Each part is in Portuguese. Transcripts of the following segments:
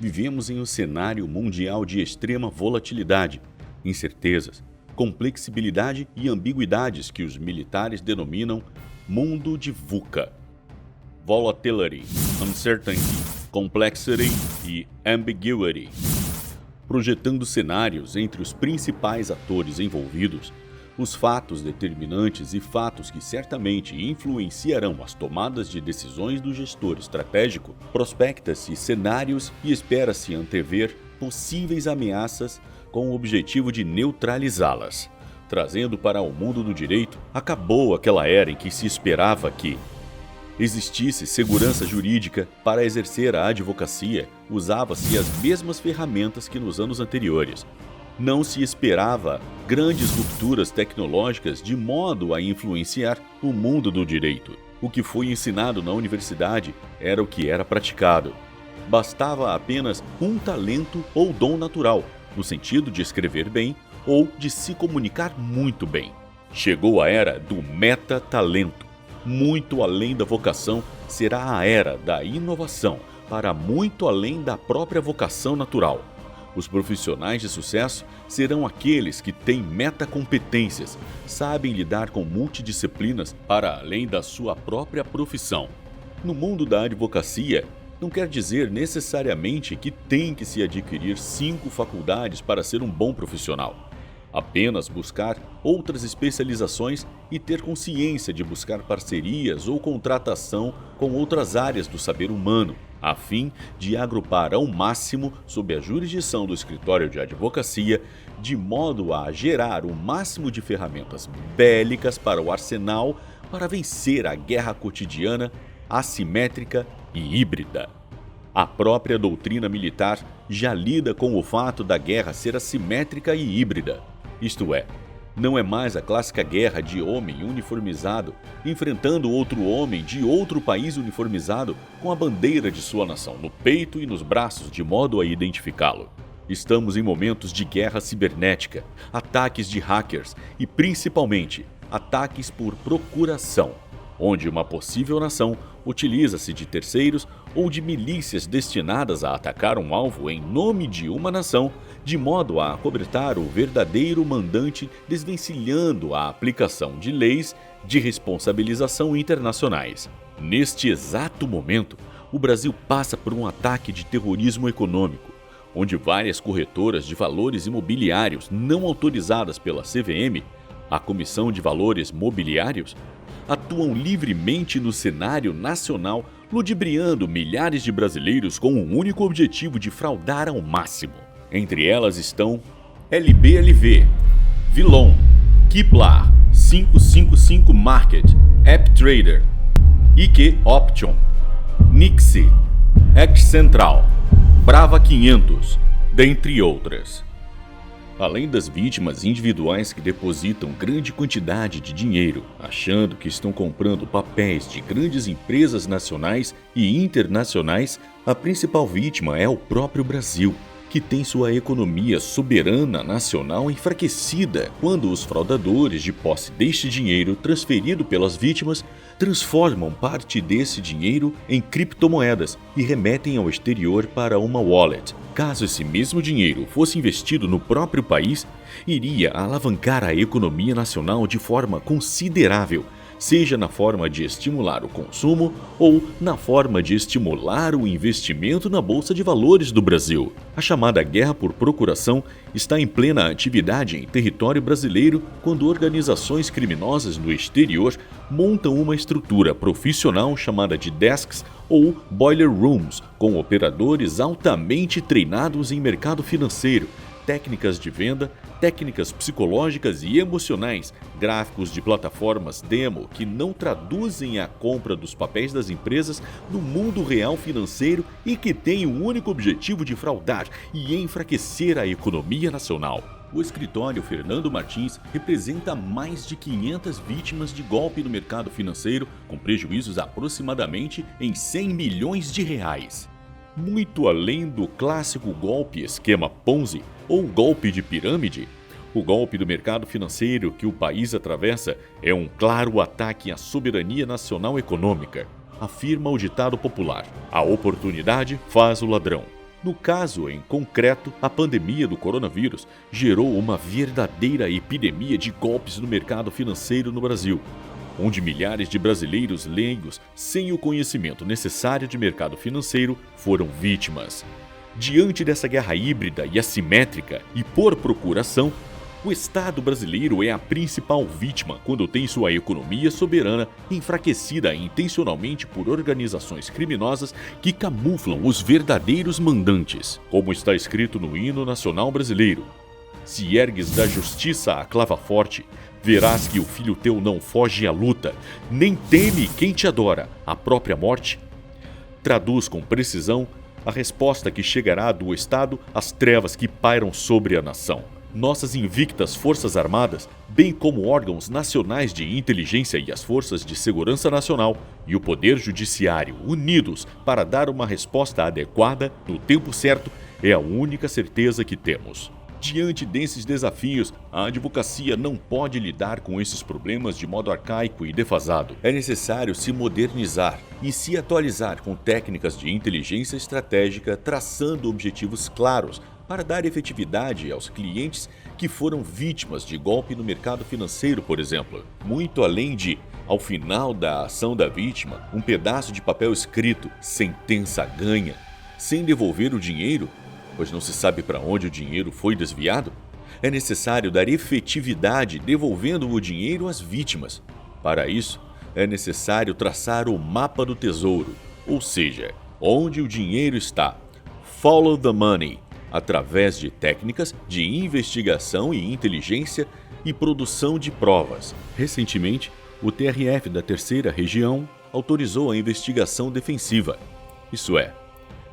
Vivemos em um cenário mundial de extrema volatilidade, incertezas, complexibilidade e ambiguidades que os militares denominam mundo de VUCA. Volatility, Uncertainty, Complexity e Ambiguity. Projetando cenários entre os principais atores envolvidos, os fatos determinantes e fatos que certamente influenciarão as tomadas de decisões do gestor estratégico, prospecta-se cenários e espera-se antever possíveis ameaças com o objetivo de neutralizá-las. Trazendo para o mundo do direito, acabou aquela era em que se esperava que existisse segurança jurídica. Para exercer a advocacia, usava-se as mesmas ferramentas que nos anos anteriores. Não se esperava grandes rupturas tecnológicas de modo a influenciar o mundo do direito. O que foi ensinado na universidade era o que era praticado. Bastava apenas um talento ou dom natural, no sentido de escrever bem ou de se comunicar muito bem. Chegou a era do metatalento. Muito além da vocação, será a era da inovação, para muito além da própria vocação natural. Os profissionais de sucesso serão aqueles que têm metacompetências, sabem lidar com multidisciplinas para além da sua própria profissão. No mundo da advocacia, não quer dizer necessariamente que tem que se adquirir 5 faculdades para ser um bom profissional. Apenas buscar outras especializações e ter consciência de buscar parcerias ou contratação com outras áreas do saber humano, a fim de agrupar ao máximo sob a jurisdição do escritório de advocacia, de modo a gerar o máximo de ferramentas bélicas para o arsenal para vencer a guerra cotidiana, assimétrica e híbrida. A própria doutrina militar já lida com o fato da guerra ser assimétrica e híbrida. Isto é, não é mais a clássica guerra de homem uniformizado enfrentando outro homem de outro país uniformizado com a bandeira de sua nação no peito e nos braços de modo a identificá-lo. Estamos em momentos de guerra cibernética, ataques de hackers e, principalmente, ataques por procuração, onde uma possível nação utiliza-se de terceiros ou de milícias destinadas a atacar um alvo em nome de uma nação, de modo a acobertar o verdadeiro mandante, desvencilhando a aplicação de leis de responsabilização internacionais. Neste exato momento, o Brasil passa por um ataque de terrorismo econômico, onde várias corretoras de valores imobiliários não autorizadas pela CVM, a Comissão de Valores Mobiliários, atuam livremente no cenário nacional, ludibriando milhares de brasileiros com o único objetivo de fraudar ao máximo. Entre elas estão LBLV, Vilon, Kiplar, 555 Market, AppTrader, IQ Option, Nixie, Excentral, Brava 500, dentre outras. Além das vítimas individuais que depositam grande quantidade de dinheiro, achando que estão comprando papéis de grandes empresas nacionais e internacionais, a principal vítima é o próprio Brasil, que tem sua economia soberana nacional enfraquecida quando os fraudadores de posse deste dinheiro transferido pelas vítimas transformam parte desse dinheiro em criptomoedas e remetem ao exterior para uma wallet. Caso esse mesmo dinheiro fosse investido no próprio país, iria alavancar a economia nacional de forma considerável, seja na forma de estimular o consumo ou na forma de estimular o investimento na Bolsa de Valores do Brasil. A chamada guerra por procuração está em plena atividade em território brasileiro quando organizações criminosas no exterior montam uma estrutura profissional chamada de desks ou boiler rooms, com operadores altamente treinados em mercado financeiro, técnicas de venda, técnicas psicológicas e emocionais, gráficos de plataformas demo que não traduzem a compra dos papéis das empresas no mundo real financeiro e que têm o único objetivo de fraudar e enfraquecer a economia nacional. O escritório Fernando Martins representa mais de 500 vítimas de golpe no mercado financeiro, com prejuízos aproximadamente em 100 milhões de reais. Muito além do clássico golpe esquema Ponzi ou golpe de pirâmide, o golpe do mercado financeiro que o país atravessa é um claro ataque à soberania nacional econômica. Afirma o ditado popular: a oportunidade faz o ladrão. No caso em concreto, a pandemia do coronavírus gerou uma verdadeira epidemia de golpes no mercado financeiro no Brasil, onde milhares de brasileiros leigos, sem o conhecimento necessário de mercado financeiro, foram vítimas. Diante dessa guerra híbrida e assimétrica, e por procuração, o Estado brasileiro é a principal vítima quando tem sua economia soberana enfraquecida intencionalmente por organizações criminosas que camuflam os verdadeiros mandantes, como está escrito no hino nacional brasileiro. Se ergues da justiça a clava forte, verás que o filho teu não foge à luta, nem teme quem te adora, a própria morte. Traduz com precisão a resposta que chegará do Estado às trevas que pairam sobre a nação. Nossas invictas Forças Armadas, bem como órgãos nacionais de inteligência e as Forças de Segurança Nacional e o Poder Judiciário unidos para dar uma resposta adequada no tempo certo, é a única certeza que temos. Diante desses desafios, a advocacia não pode lidar com esses problemas de modo arcaico e defasado. É necessário se modernizar e se atualizar com técnicas de inteligência estratégica, traçando objetivos claros para dar efetividade aos clientes que foram vítimas de golpe no mercado financeiro, por exemplo. Muito além de, ao final da ação da vítima, um pedaço de papel escrito "sentença ganha", sem devolver o dinheiro, pois não se sabe para onde o dinheiro foi desviado, é necessário dar efetividade devolvendo o dinheiro às vítimas. Para isso, é necessário traçar o mapa do tesouro, ou seja, onde o dinheiro está. Follow the money, através de técnicas de investigação e inteligência e produção de provas. Recentemente, o TRF da Terceira Região autorizou a investigação defensiva, isso é,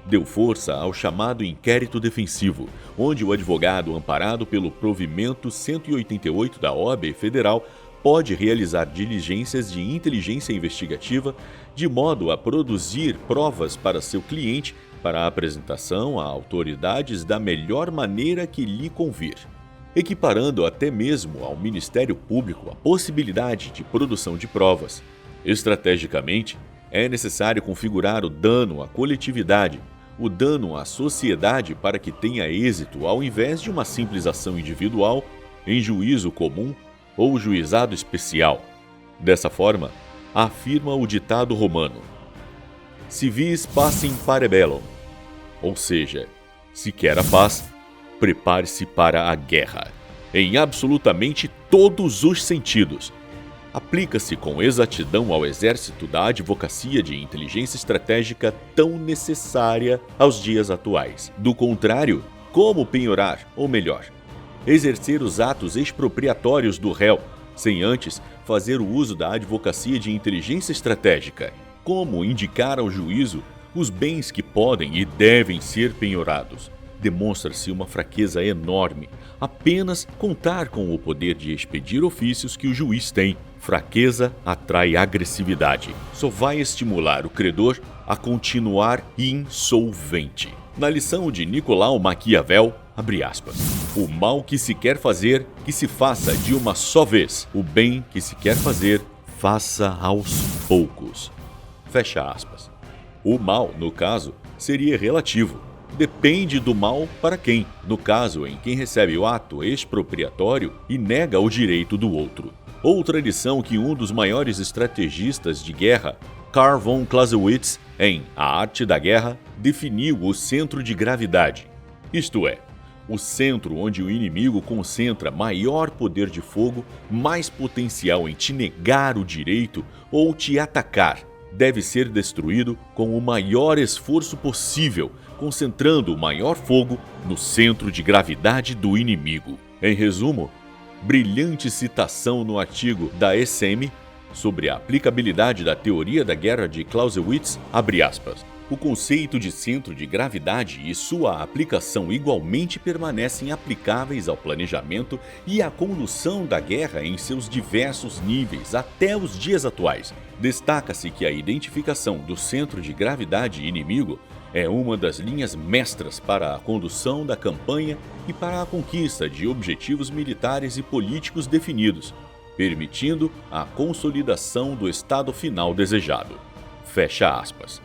deu força ao chamado inquérito defensivo, onde o advogado amparado pelo provimento 188 da OAB Federal pode realizar diligências de inteligência investigativa de modo a produzir provas para seu cliente para a apresentação a autoridades da melhor maneira que lhe convir, equiparando até mesmo ao Ministério Público a possibilidade de produção de provas. Estrategicamente, é necessário configurar o dano à coletividade, o dano à sociedade para que tenha êxito ao invés de uma simples ação individual em juízo comum ou juizado especial. Dessa forma, afirma o ditado romano: "Si vis pacem pare bellum", ou seja, se quer a paz, prepare-se para a guerra, em absolutamente todos os sentidos. Aplica-se com exatidão ao exército da advocacia de inteligência estratégica tão necessária aos dias atuais. Do contrário, como penhorar, ou melhor, exercer os atos expropriatórios do réu, sem antes fazer o uso da advocacia de inteligência estratégica? Como indicar ao juízo os bens que podem e devem ser penhorados? Demonstra-se uma fraqueza enorme apenas contar com o poder de expedir ofícios que o juiz tem. Fraqueza atrai agressividade. Só vai estimular o credor a continuar insolvente. Na lição de Nicolau Maquiavel, abre aspas, "O mal que se quer fazer, que se faça de uma só vez. O bem que se quer fazer, faça aos poucos." Fecha aspas. O mal, no caso, seria relativo. Depende do mal para quem, no caso em quem recebe o ato expropriatório e nega o direito do outro. Outra lição que um dos maiores estrategistas de guerra, Carl von Clausewitz, em A Arte da Guerra, definiu o centro de gravidade, isto é, o centro onde o inimigo concentra maior poder de fogo, mais potencial em te negar o direito ou te atacar, deve ser destruído com o maior esforço possível, concentrando o maior fogo no centro de gravidade do inimigo. Em resumo, brilhante citação no artigo da ESM sobre a aplicabilidade da teoria da guerra de Clausewitz, abre aspas. O conceito de centro de gravidade e sua aplicação igualmente permanecem aplicáveis ao planejamento e à condução da guerra em seus diversos níveis até os dias atuais. Destaca-se que a identificação do centro de gravidade inimigo é uma das linhas mestras para a condução da campanha e para a conquista de objetivos militares e políticos definidos, permitindo a consolidação do estado final desejado. Fecha aspas.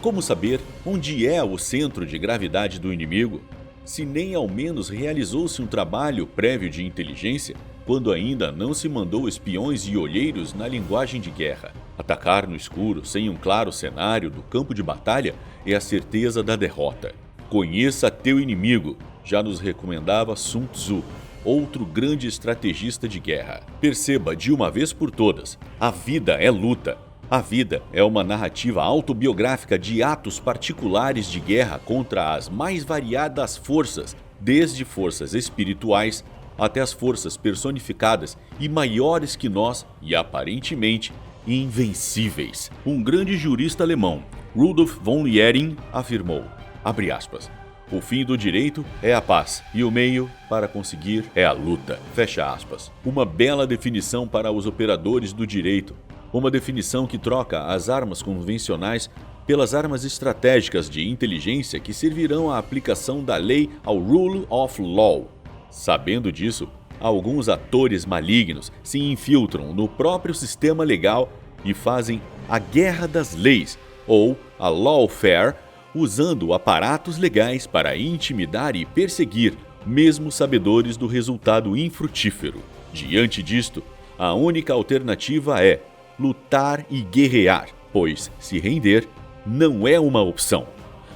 Como saber onde é o centro de gravidade do inimigo? Se nem ao menos realizou-se um trabalho prévio de inteligência, quando ainda não se mandou espiões e olheiros na linguagem de guerra. Atacar no escuro, sem um claro cenário do campo de batalha, é a certeza da derrota. Conheça teu inimigo, já nos recomendava Sun Tzu, outro grande estrategista de guerra. Perceba de uma vez por todas, a vida é luta. A vida é uma narrativa autobiográfica de atos particulares de guerra contra as mais variadas forças, desde forças espirituais até as forças personificadas e maiores que nós e aparentemente invencíveis. Um grande jurista alemão, Rudolf von Jhering, afirmou, abre aspas, o fim do direito é a paz e o meio para conseguir é a luta. Fecha aspas. Uma bela definição para os operadores do direito. Uma definição que troca as armas convencionais pelas armas estratégicas de inteligência que servirão à aplicação da lei ao Rule of Law. Sabendo disso, alguns atores malignos se infiltram no próprio sistema legal e fazem a guerra das leis, ou a lawfare, usando aparatos legais para intimidar e perseguir, mesmo sabedores do resultado infrutífero. Diante disto, a única alternativa é lutar e guerrear, pois se render não é uma opção.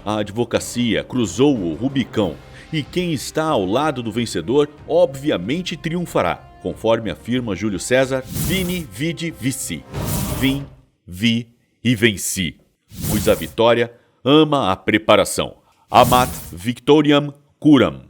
A advocacia cruzou o Rubicão e quem está ao lado do vencedor obviamente triunfará, conforme afirma Júlio César, vini, vidi, vici. Vim, vi e venci. Pois a vitória ama a preparação. Amat victoriam curam.